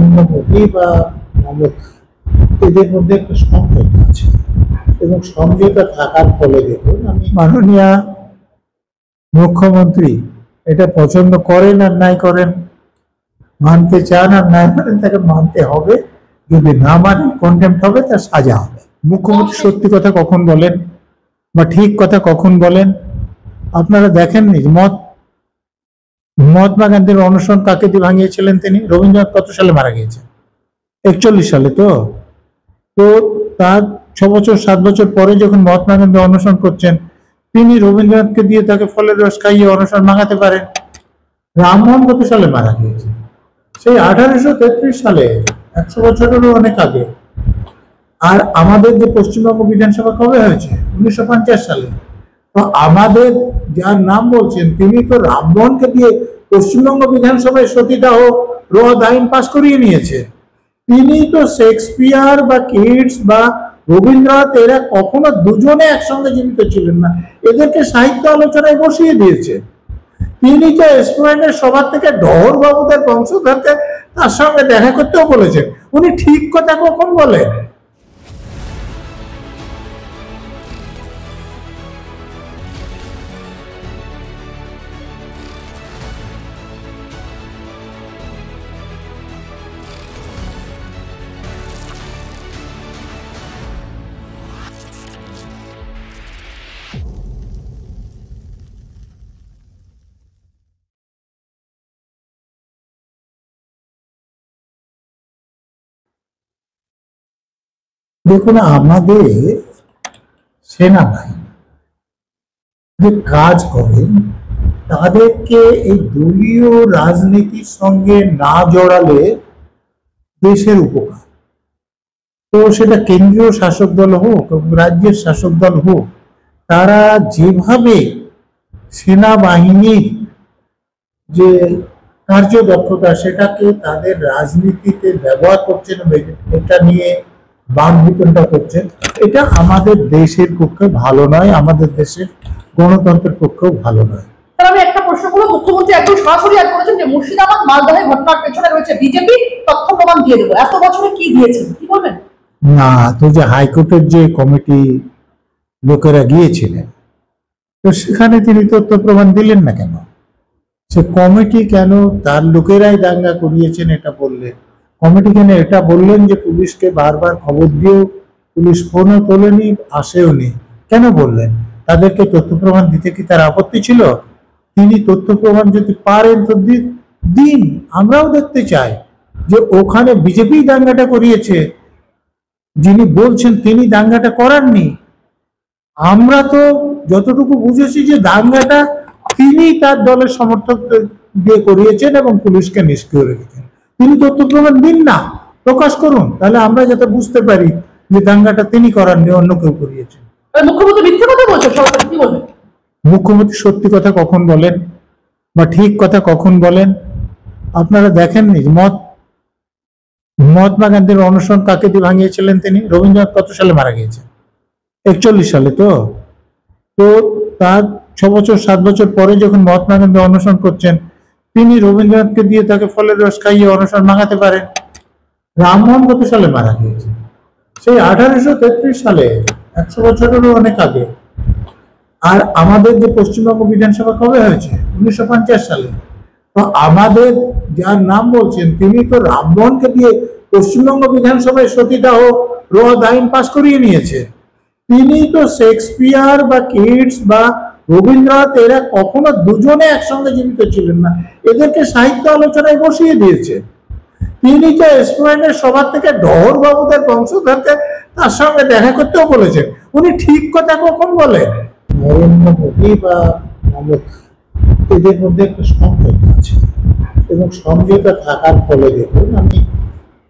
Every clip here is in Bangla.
নরেন্দ্র মোদী বা মমতা এদের মধ্যে একটা সমঝোতা আছে, এবং সমঝোতা থাকার ফলে দেখুন, আমি মাননীয় মুখ্যমন্ত্রী এটা পছন্দ করেন আর নাই করেন, মানতে চান আর নাই মানেন, তাকে মানতে হবে। যদি না মানেন কন্টেম্প্ট হবে, তার সাজা হবে। মুখ্যমন্ত্রী সত্যি কথা কখন বলেন বা ঠিক কথা কখন বলেন আপনারা দেখেননি? মহাত্মা গান্ধীর অনশন কাকে দিয়ে ভাঙিয়েছিলেন তিনি? রবীন্দ্রনাথ কত সালে মারা গিয়েছেন? 41 সালে। তো তো তার 6 বছর 7 বছর পরে যখন মহাত্মা গান্ধী অনশন করছেন, তিনি রবীন্দ্রনাথকে দিয়ে তাকে ফলের রস খাইয়ে অনশন ভাঙাতে পারেন। রামমোহন কত সালে মারা গিয়েছে? সেই 1833 সালে, 100 বছরেরও অনেক আগে। আর আমাদের যে পশ্চিমবঙ্গ বিধানসভা কবে হয়েছে? 1950 সালে। তো আমাদের যার নাম বলছেন, তিনি তো রামমোহনকে দিয়ে পশ্চিমবঙ্গ বিধানসভায় সতীদাহ রদ আইন পাশ করিয়ে নিয়েছে। তিনি তো শেক্সপিয়ার বা কিটস বা রবীন্দ্রনাথ এরা কখনো দুজনে একসঙ্গে জীবিত ছিলেন না, এদেরকে সাহিত্য আলোচনায় বসিয়ে দিয়েছে। তিনি তো এসপ্ল্যানেড সভা থেকে ডহর বাবুদের বংশধরকে তার সঙ্গে দেখা করতেও বলেছেন। উনি ঠিক কথা কখন বলেন? দেখুন, আমাদের সেনাবাহিনী যে কাজ করেন, তাদেরকে এই দলীয় রাজনীতির সঙ্গে না জড়ালে দেশের উপকার। তো সেটা কেন্দ্রীয় শাসক দল হোক, রাজ্যের শাসক দল হোক, তারা যেভাবে সেনাবাহিনীর যে কার্যদক্ষতা সেটাকে তাদের রাজনীতিতে ব্যবহার করছেন, এটা নিয়ে বাক বিতণ্ডা করছেন, এটা আমাদের দেশের পক্ষে ভালো নয়, আমাদের দেশের গণতন্ত্রের পক্ষেও ভালো নয়। আমি একটা প্রশ্ন করব, মুখ্যমন্ত্রী একদম সরাসরি আজ বলেছেন যে মুর্শিদাবাদ মালদহের ঘটনার পেছনে রয়েছে বিজেপি, তথ্য প্রমাণ দিয়ে দেবো। এত বছরে কি দিয়েছেন, কি বলবেন? না, তো যে হাইকোর্টের যে কমিটি লোকেরা গিয়েছিলেন, তো সেখানে তিনি তথ্য প্রমাণ দিলেন না কেন? সে কমিটি কেন তার লোকেরাই দাঙ্গা করিয়েছেন এটা বললেন? কমিটি কেন এটা বললেন যে পুলিশকে বারবার খবর দিয়েও পুলিশ ফোনও তোলেনি, আসেও নি? কেন বললেন? তাদেরকে তথ্য প্রমাণ দিতে কি তার আপত্তি ছিল? তিনি তথ্য প্রমাণ যদি পারেন তো দিন, আমরাও দেখতে চাই যে ওখানে বিজেপি দাঙ্গাটা করিয়েছে। যিনি বলছেন তিনি দাঙ্গাটা করাননি। আমরা তো যতটুকু বুঝেছি যে দাঙ্গাটা তিনি তার দলের সমর্থক দিয়ে করিয়েছেন এবং পুলিশকে নিষ্ক্রিয় রেখেছেন। তিনি তথ্য প্রমাণ দিন না, প্রকাশ করুন, তাহলে আমরা যাতে বুঝতে পারি যে দাঙ্গাটা তিনি করাননি, অন্য কেউ করিয়েছেন। মুখ্যমন্ত্রী মিথ্যে কথা বলছেন, সরকার কি বলবেন? মুখ্যমন্ত্রী সত্যি কথা কখন বলেন বা ঠিক কথা কখন বলেন আপনারা দেখেননি? মহাত্মা গান্ধীর অনশন কাকে দিয়ে ভাঙিয়েছিলেন তিনি? রবীন্দ্রনাথ কত সালে মারা গিয়েছেন? 41 সালে। তো তার 6 বছর 7 বছর পরে যখন মহাত্মা গান্ধী অনশন করছেন, তিনি রবীন্দ্রনাথকে দিয়ে তাকে ফলের রস খাইয়ে অনশন ভাঙাতে পারেন। রামমোহন কত সালে মারা গিয়েছে? সেই 1833 সালে, 100 বছরেরও অনেক আগে। আর আমাদের যে পশ্চিমবঙ্গ বিধানসভা কবে হয়েছে? 1950 সালে। তো আমাদের যার নাম বলছেন, তিনি তো রামমোহনকে দিয়ে পশ্চিমবঙ্গ বিধানসভায় সতীদাহ রদ আইন পাশ করিয়ে নিয়েছে। তিনি তো শেক্সপিয়ার বা কিটস বা রবীন্দ্রনাথ এরা কখনো দুজনে একসঙ্গে জীবিত ছিলেন না, এদেরকে সাহিত্য আলোচনায় বসিয়ে দিয়েছে। তিনি তো এসপ্ল্যানেড সভা থেকে ডহর বাবুদের বংশধরকে তার সঙ্গে দেখা করতেও বলেছেন। উনি ঠিক কথা কখন বলেন? নরেন্দ্র মোদী বা মমতা এদের মধ্যে একটা সমঝোতা আছে, এবং সমঝোতা থাকার ফলে দেখুন, আমি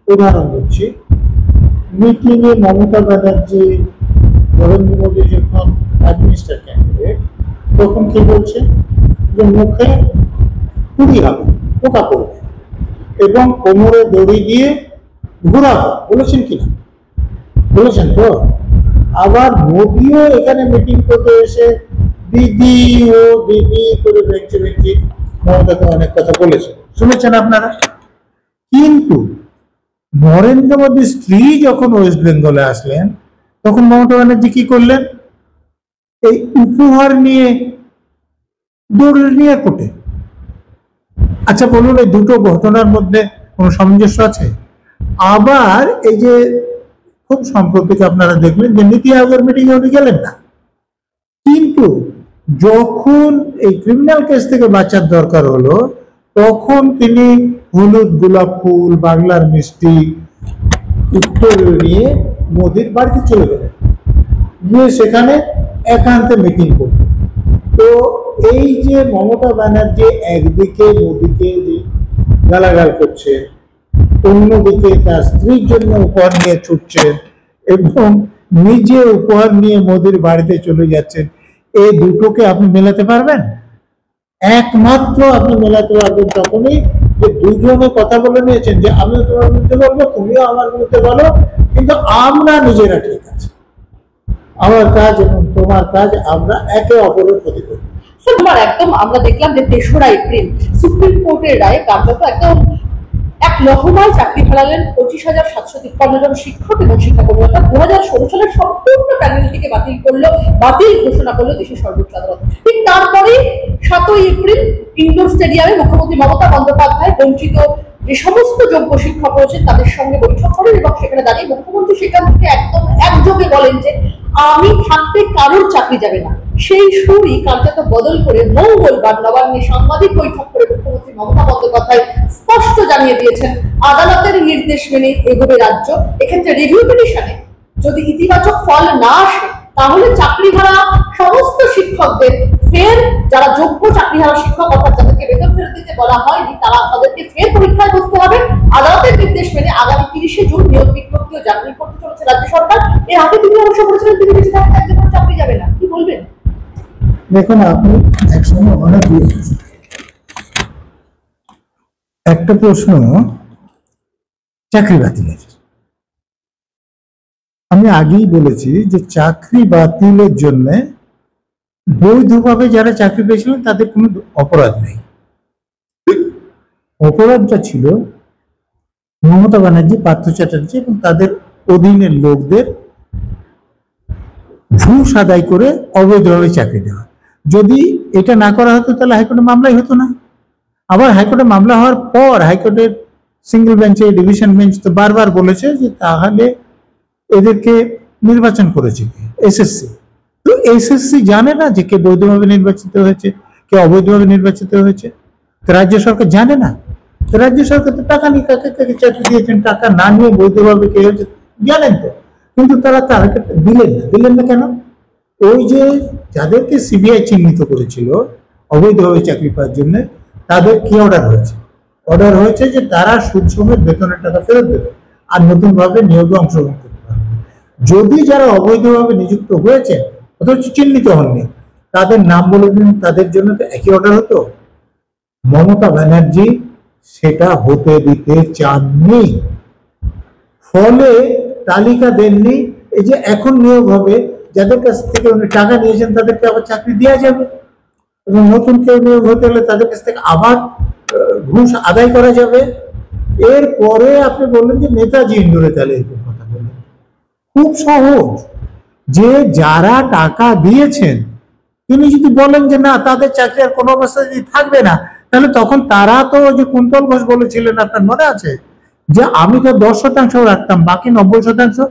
উদাহরণ দিচ্ছি। মিটিংয়ে মমতা ব্যানার্জি নরেন্দ্র মোদী যখন প্রাইম মিনিস্টার ক্যান্ডিডেট, তখন কি বলছে যে মুখে কুড়ি হবে, পোকা পড়বে এবং কোমরে দড়ি দিয়ে ঘোরাবো, বলেছেন কিনা? বলেছেন তো। আবার মোদিও এখানে মিটিং করতে এসে দিদি ও দিদি করে বেঞ্চে বেঞ্চে মমতাকে অনেক কথা বলেছেন, শুনেছেন আপনারা। কিন্তু নরেন্দ্র মোদীর স্ত্রী যখন ওয়েস্ট বেঙ্গলে আসলেন তখন মমতা ব্যানার্জি কি করলেন? এই উপহার নিয়ে দৌড়লেন এয়ারপোর্টে। আচ্ছা বলুন, এই দুটো ঘটনার মধ্যে কোনো সামঞ্জস্য আছে? আবার এই যে খুব সম্প্রতি আপনারা দেখলেন যে নীতি আয়োগের মিটিংয়ে উনি গেলেন না, কিন্তু যখন এই ক্রিমিনাল কেস থেকে বাঁচার দরকার হলো তখন তিনি হলুদ গোলাপ ফুল, বাংলার মিষ্টি উত্তর নিয়ে মোদির বাড়িতে চলে গেলেন, গিয়ে সেখানে একান্তে মিটিং করলেন। তো এই যে মমতা ব্যানার্জি একদিকে মোদিকে যে গালাগাল করছে, অন্যদিকে তার স্ত্রীর জন্য উপহার নিয়ে ছুটছেন এবং নিজে উপহার নিয়ে মোদির বাড়িতে চলে যাচ্ছেন, এই দুটোকে আপনি মেলাতে পারবেন? একমাত্র আপনি মেলাতে পারবেন তখনই যে দুজনে কথা বলে নিয়েছেন যে আমি তোমার বিরুদ্ধে বলবো, তুমিও আমার বিরুদ্ধে বলো, কিন্তু আমরা নিজেরা ঠিক আছে, আমার কাজ এবং তোমার কাজ, আমরা একে অপরের ক্ষতি করি। স্যার, একদম আমরা দেখলাম যে 3রা এপ্রিল সুপ্রিম কোর্টের রায়ে কার্যত একদম এক লহমায় চাকরি হারালেন 25,753 জন শিক্ষক এবং শিক্ষাকর্মী। অর্থাৎ 2016 সালের সম্পূর্ণ প্যানেলটিকে বাতিল ঘোষণা করলো দেশের সর্বোচ্চ আদালত। ঠিক তারপরে 7ই এপ্রিল ইন্ডোর স্টেডিয়ামে মুখ্যমন্ত্রী মমতা বন্দ্যোপাধ্যায় বঞ্চিত যে সমস্ত যোগ্য শিক্ষক রয়েছেন তাদের সঙ্গে বৈঠক করেন এবং সেখানে দাঁড়িয়ে মুখ্যমন্ত্রী সেখান থেকে একদম একযোগে বলেন যে আমি থাকতে কারোর চাকরি যাবে না। সেই সুরই কার্যত বদল করে মঙ্গলবার নবান্নে সাংবাদিক বৈঠক করে মুখ্যমন্ত্রী মমতা বন্দ্যোপাধ্যায় স্পষ্ট জানিয়ে দিয়েছেন আদালতের নির্দেশ মেনে এগোবে রাজ্য। এক্ষেত্রে রিভিউ পিটিশনে যদি ইতিবাচক ফল না আসে তাহলে চাকরিহারা সমস্ত শিক্ষকদের ফের, যারা যোগ্য চাকরিহারা শিক্ষক অর্থাৎ যাদেরকে বেতন ফেরত দিতে বলা হয়নি তাদেরকে ফের পরীক্ষায় বসতে হবে। আদালতের নির্দেশ মেনে আগামী 30শে জুন নিয়োগ বিজ্ঞপ্তিও জারি করতে চলেছে রাজ্য সরকার। এর আগে তিনি অবশ্য বলেছিলেন তিনি বেঁচে থাকতে একজন চাকরি যাবে না। কি বলবেন? দেখুন, আপনি একসঙ্গে অনেক একটা প্রশ্ন চাকরি বাতিলের, আমি আগেই বলেছি যে চাকরি বাতিলের জন্য বৈধভাবে যারা চাকরি পেয়েছিলেন তাদের কোনো অপরাধ নেই। অপরাধটা ছিল মমতা ব্যানার্জি, পার্থ চ্যাটার্জি এবং তাদের অধীনের লোকদের ঘুষ আদায় করে অবৈধভাবে চাকরি দেওয়া। যদি এটা না করা হতো তাহলে হাইকোর্টে মামলাই হতো না। আবার হাইকোর্টে মামলা হওয়ার পর হাইকোর্টের সিঙ্গেল বেঞ্চে, ডিভিশন বেঞ্চ তো বারবার বলেছে যে তাহলে এদেরকে নির্বাচন করেছে এসএসসি। তো এসএসসি জানে না যে কে বৈধভাবে নির্বাচিত হয়েছে, কে অবৈধভাবে নির্বাচিত হয়েছে? তো রাজ্য সরকার জানে না? তো রাজ্য সরকার তো টাকা নিয়ে কাকে কাকে চাকরি দিয়েছেন, টাকা না নিয়ে বৈধভাবে কে হয়েছে জানেন তো, কিন্তু তারা দিলেন না কেন? ওই যে যাদেরকে সিবিআই চিহ্নিত করেছিল অবৈধভাবে চাকরি পাওয়ার জন্য, তাদের কি অর্ডার হয়েছে? অর্ডার হয়েছে যে তারা সুদ সমেত বেতনের টাকা ফেরত দেবে আর নতুন ভাবে নিয়োগে অংশগ্রহণ করতে পারবে। যদি যারা অবৈধভাবে নিযুক্ত হয়েছে অথচ চিহ্নিত হননি তাদের নাম বলে দিন, তাদের জন্য তো একই অর্ডার হতো। মমতা ব্যানার্জি সেটা হতে দিতে চাননি, ফলে তালিকা দেননি। এই যে এখন নিয়োগ হবে, যাদের কাছ থেকে উনি টাকা নিয়েছেন তাদেরকে আবার চাকরি দেওয়া যাবে এবং নতুন কেউ নিয়োগ হতে হলে তাদের কাছ থেকে আবার ঘুষ আদায় করা যাবে। এরপরে আপনি বললেন যে নেতাজি ইন্ডোরে, তাহলে এরকম কথা বললেন। খুব সহজ, যে যারা টাকা দিয়েছেন তিনি যদি বলেন যে না তাদের চাকরি আর কোনো অবস্থায় যদি থাকবে না, তাহলে তখন তারা তো যে কুন্তল ঘোষ বলেছিলেন, আপনার মনে আছে, যে আমি তো 10% রাখতাম, বাকি 90%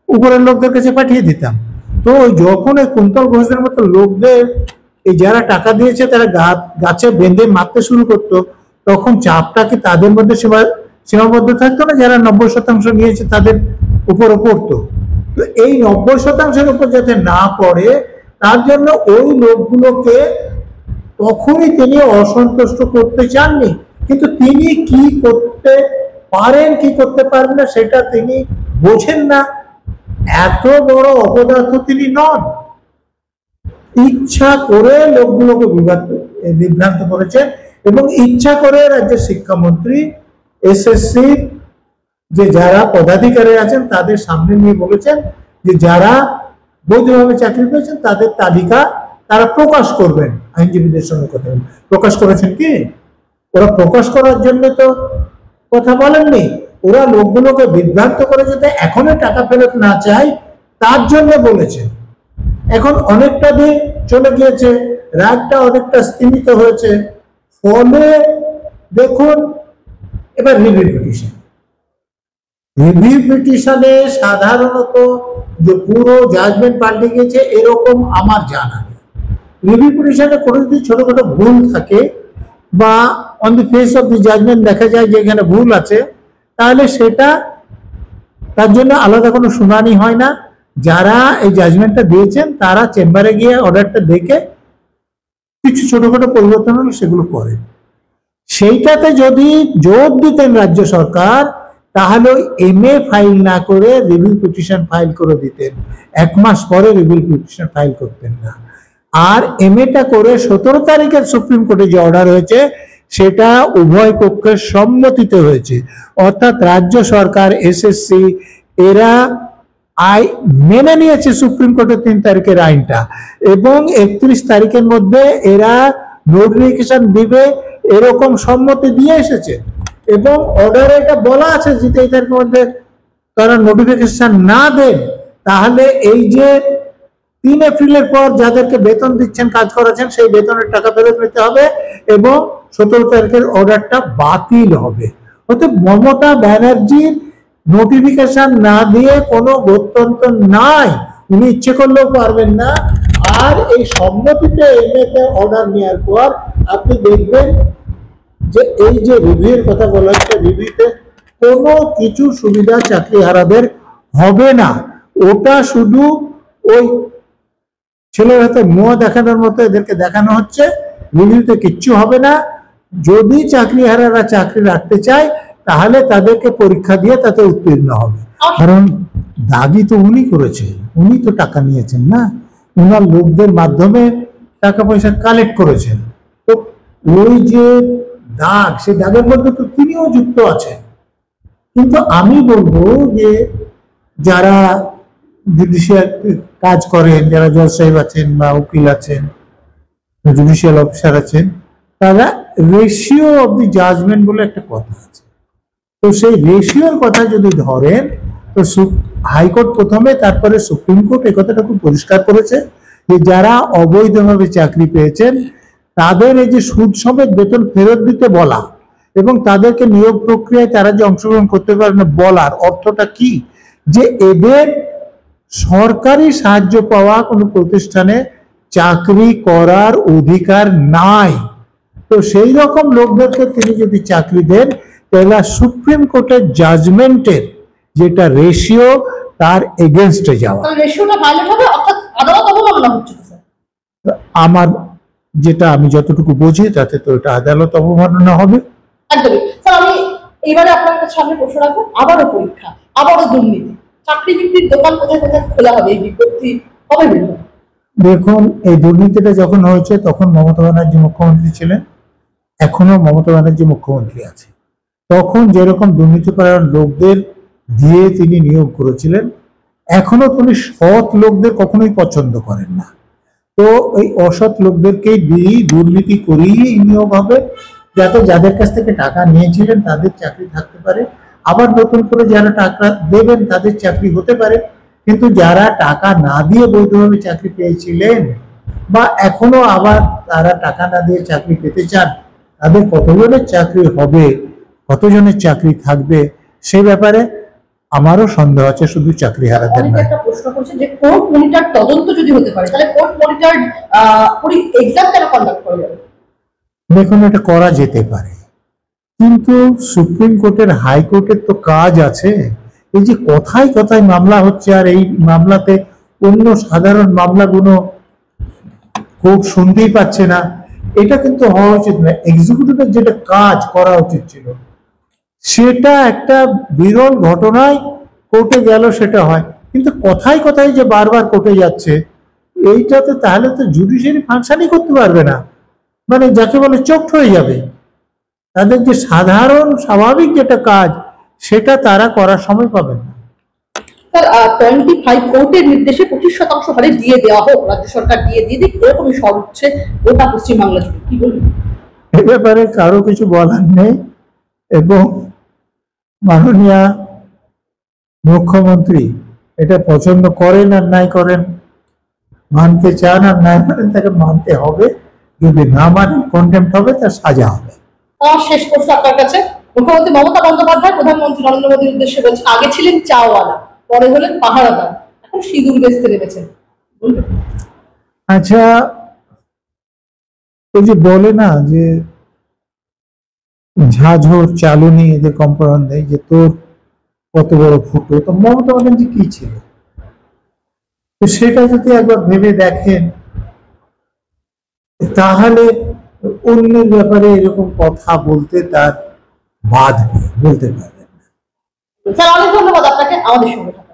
উপরের লোকদের কাছে পাঠিয়ে দিতাম। তো যখন এই কুন্তল ঘোষের মতো লোকদের এই যারা টাকা দিয়েছে তারা গাছে বেঁধে মারতে শুরু করতো, তখন চাপটা কি তাদের মধ্যে সীমাবদ্ধ থাকতো না? যারা 90% নিয়েছে তাদের উপরে পড়তো। তো এই 90%-এর উপর যাতে না পড়ে তার জন্য ওই লোকগুলোকে তখনই তিনি অসন্তুষ্ট করতে চাননি। কিন্তু তিনি কি করতে পারেন কি করতে পারেন না সেটা তিনি বোঝেন না। এত বড় অপদার্থ তিনি নন, ইচ্ছা করে লোকগুলোকে বিভ্রান্ত করেছেন এবং ইচ্ছা করে রাজ্যের শিক্ষামন্ত্রী এসএসসি যে যারা পদাধিকারী আছেন তাদের সামনে নিয়ে বলেছেন যে যারা বৈধভাবে চাকরি পেয়েছেন তাদের তালিকা তারা প্রকাশ করবেন। আইনজীবীদের সঙ্গে কথা প্রকাশ করেছেন কি? ওরা প্রকাশ করার জন্য তো কথা বলেননি, ওরা লোকগুলোকে বিভ্রান্ত করে যাতে এখনো টাকা ফেরত না চায় তার জন্য বলেছে। এখন অনেকটা দিন চলে গিয়েছে, রাগটা অনেকটা স্তীমিত হয়েছে, ফলে দেখুন এবার রিভিউ পিটিশনে সাধারণত যে পুরো জাজমেন্ট পাল্টে গেছে এরকম আমার জানা নেই। রিভিউ পিটিশনে কোনো যদি ছোটখাটো ভুল থাকে বা on the face of the judgment দেখা যায় যে এখানে ভুল আছে, তাহলে সেটা তার জন্য আলাদা কোনো শুনানি হয় না। যারা এই জাজমেন্টটা দিয়েছেন তারা চেম্বারে গিয়ে অর্ডারটা দেখে কিছু ছোটখাটো পরিবর্তন হলে সেগুলো করে। সেইটাতে যদি জোর দিতেন রাজ্য সরকার, তাহলে MA ফাইল না করে রিভিউ পিটিশন ফাইল করে দিতেন, 1 মাস পরে রিভিউ পিটিশন ফাইল করতেন না। আর MAটা করে 17 তারিখের সুপ্রিম কোর্টে যে অর্ডার হয়েছে সেটা উভয় পক্ষের সম্মতিতে হয়েছে, অর্থাৎ রাজ্য সরকার, SSC এরা মেনে নিয়েছে সুপ্রিম কোর্টের 3 তারিখের আইনটা, এবং 31 তারিখের মধ্যে এরা নোটিফিকেশন দিবে এরকম সম্মতি দিয়ে এসেছে। এবং অর্ডারে এটা বলা আছে যে 23 তারিখের মধ্যে তারা নোটিফিকেশন না দেন তাহলে এই যে 3 এপ্রিলের পর যাদেরকে বেতন দিচ্ছেন, কাজ করাচ্ছেন, সেই বেতনের টাকা ফেরত নিতে হবে এবং 17 তারিখের অর্ডারটা বাতিল হবে। অর্থাৎ মমতা ব্যানার্জির নোটিফিকেশন না দিয়ে কোনো গত্যন্তর নাই, উনি ইচ্ছে করলেও পারবেন না। আর এই সম্মতিতে MA-তে অর্ডার নেওয়ার পর আপনি দেখবেন যে এই যে রিভিউর কথা বলা হচ্ছে, রিভিউতে কোনো কিছু সুবিধা চাকরিহারাদের হবে না। ওটা শুধু ওই ছেলের হাতে মোয়া দেখানোর মতো এদেরকে দেখানো হচ্ছে, রিভিউতে কিচ্ছু হবে না। যদি চাকরিহারারা চাকরি রাখতে চায় তাহলে তাদেরকে পরীক্ষা দিয়ে তাতে উত্তীর্ণ হবে। কারণ দাগি তো উনি করেছেন, উনি তো টাকা নিয়েছেন না, উনার লোকদের মাধ্যমে টাকা পয়সা কালেক্ট করেছেন। তো ওই যে দাগ, সেই দাগের মধ্যে তো তিনিও যুক্ত আছেন। কিন্তু আমি বলবো যে যারা জুডিশিয়াল কাজ করেন, যারা জজ সাহেব আছেন বা উকিল আছেন, জুডিশিয়াল অফিসার আছেন, তারা রেশিও অফ দি জাজমেন্ট বলে একটা কথা আছে। তো সেই রেশিওর কথা যদি ধরেন তো হাইকোর্ট প্রথমে, তারপরে সুপ্রিম কোর্ট এই কথাটা খুব পরিষ্কার করেছে যে যারা অবৈধভাবে চাকরি পেয়েছেন তাদের এই যে সুদ সমেত বেতন ফেরত দিতে বলা এবং তাদেরকে নিয়োগ প্রক্রিয়ায় তারা যে অংশগ্রহণ করতে পারে না বলার অর্থটা কি, যে এদের সরকারি সাহায্য পাওয়া কোনো প্রতিষ্ঠানে চাকরি করার অধিকার নাই। তো সেই রকম লোকদেরকে তিনি যদি চাকরি দেন তাহলে সুপ্রিম কোর্টের জাজমেন্টের যেটা রেশিও তার এগেনস্টে যাওয়া, রেশিওটা ভায়োলেট হবে, অর্থাৎ আদালত অবমাননা হচ্ছে। আমার যেটা আমি যতটুকু বুঝি তাতে তো এটা আদালত অবমাননা হবে। একদমই স্যার, আমি এইবারে আপনার সামনে প্রশ্ন রাখবো, আবারও পরীক্ষা, আবারও দুর্নীতি, চাকরি বিক্রির দোকান কোথায় কোথায় খোলা হবে, এই বিজ্ঞপ্তি কবে বেরোবে? দেখুন, এই দুর্নীতিটা যখন হয়েছে তখন মমতা ব্যানার্জি মুখ্যমন্ত্রী ছিলেন, এখনো মমতা ব্যানার্জি মুখ্যমন্ত্রী আছে। তখন যেরকম দুর্নীতিপরায়ণ লোকদের দিয়ে তিনি নিয়োগ করেছিলেন, এখনো তিনি সৎ লোকদের কখনোই পছন্দ করেন না। তো এই অসৎ লোকদেরকেই দিয়ে দুর্নীতি করিয়ে নিয়োগ হবে, যাতে যাদের কাছ থেকে টাকা নিয়েছিলেন তাদের চাকরি থাকতে পারে, আবার নতুন করে যারা টাকা দেবেন তাদের চাকরি হতে পারে। কিন্তু যারা টাকা না দিয়ে বৈধভাবে চাকরি পেয়েছিলেন বা এখনো আবার তারা টাকা না দিয়ে চাকরি পেতে চান, তাদের কতজনের চাকরি হবে, কতজনের চাকরি থাকবে, সেই ব্যাপারে আমারও সন্দেহ আছে, শুধু চাকরি হারাদের নয়। একটা প্রশ্ন করছে যে কোর্ট মনিটর তদন্ত যদি হতে পারে তাহলে কোর্ট মনিটর এক্সাম কেন কন্ডাক্ট করা যাবে? দেখুন, এটা করা যেতে পারে, কিন্তু সুপ্রিম কোর্টের হাইকোর্টের তো কাজ আছে। এই যে কথায় কথায় মামলা হচ্ছে আর এই মামলাতে অন্য সাধারণ মামলাগুলো কোর্ট শুনতেই পাচ্ছে না, এটা কিন্তু হওয়া উচিত না। এক্সিকিউটিভের যেটা কাজ করা উচিত ছিল সেটা একটা বিরল ঘটনায় কোর্টে গেল সেটা হয়, কিন্তু কথায় কথায় যে বারবার কোর্টে যাচ্ছে এইটাতে তাহলে তো জুডিশিয়ারি ফাংশনই করতে পারবে না, মানে যাকে বলে চোখট হয়ে যাবে। তাদের যে সাধারণ স্বাভাবিক যেটা কাজ সেটা তারা করার সময় পাবেন না। স্যার, 25 কোর্টের নির্দেশে 25% হারে দিয়ে দেওয়া হোক, রাজ্য সরকার দিয়ে দিক, এরকমই সব হচ্ছে গোটা পশ্চিমবাংলা জুড়ে, কি বলবেন? এ ব্যাপারে কারো কিছু বলার নেই এবং মাননীয় মুখ্যমন্ত্রী এটা পছন্দ করেন আর নাই করেন, মানতে চান আর নাই মানেন, তাকে মানতে হবে। যদি না মানেন কন্টেম্পট হবে, তার সাজা হবে। আমার শেষ প্রশ্ন আপনার কাছে, মুখ্যমন্ত্রী মমতা বন্দ্যোপাধ্যায় প্রধানমন্ত্রী নরেন্দ্র মোদীর উদ্দেশ্যে বলছেন, আগে ছিলেন চাওয়ালা, পরে হলেন পাহারাদার, এখন সিঁদুর বেচতে নেমেছেন, বলবেন? আচ্ছা, ওই যে বলে না যে ঝাঝর চালুনি এদের কম্পাউন্ড দেয়, যে তোর কত বড় ফুটো, তো মমতা ব্যানার্জি কি ছিল? তো সেটা যদি একবার ভেবে দেখেন, তাহলে অন্যের ব্যাপারে এরকম কথা বলতে তার বাধবে, বলতে পারবেন। স্যার অনেক ধন্যবাদ আপনাকে আমাদের সঙ্গে থাকার জন্য।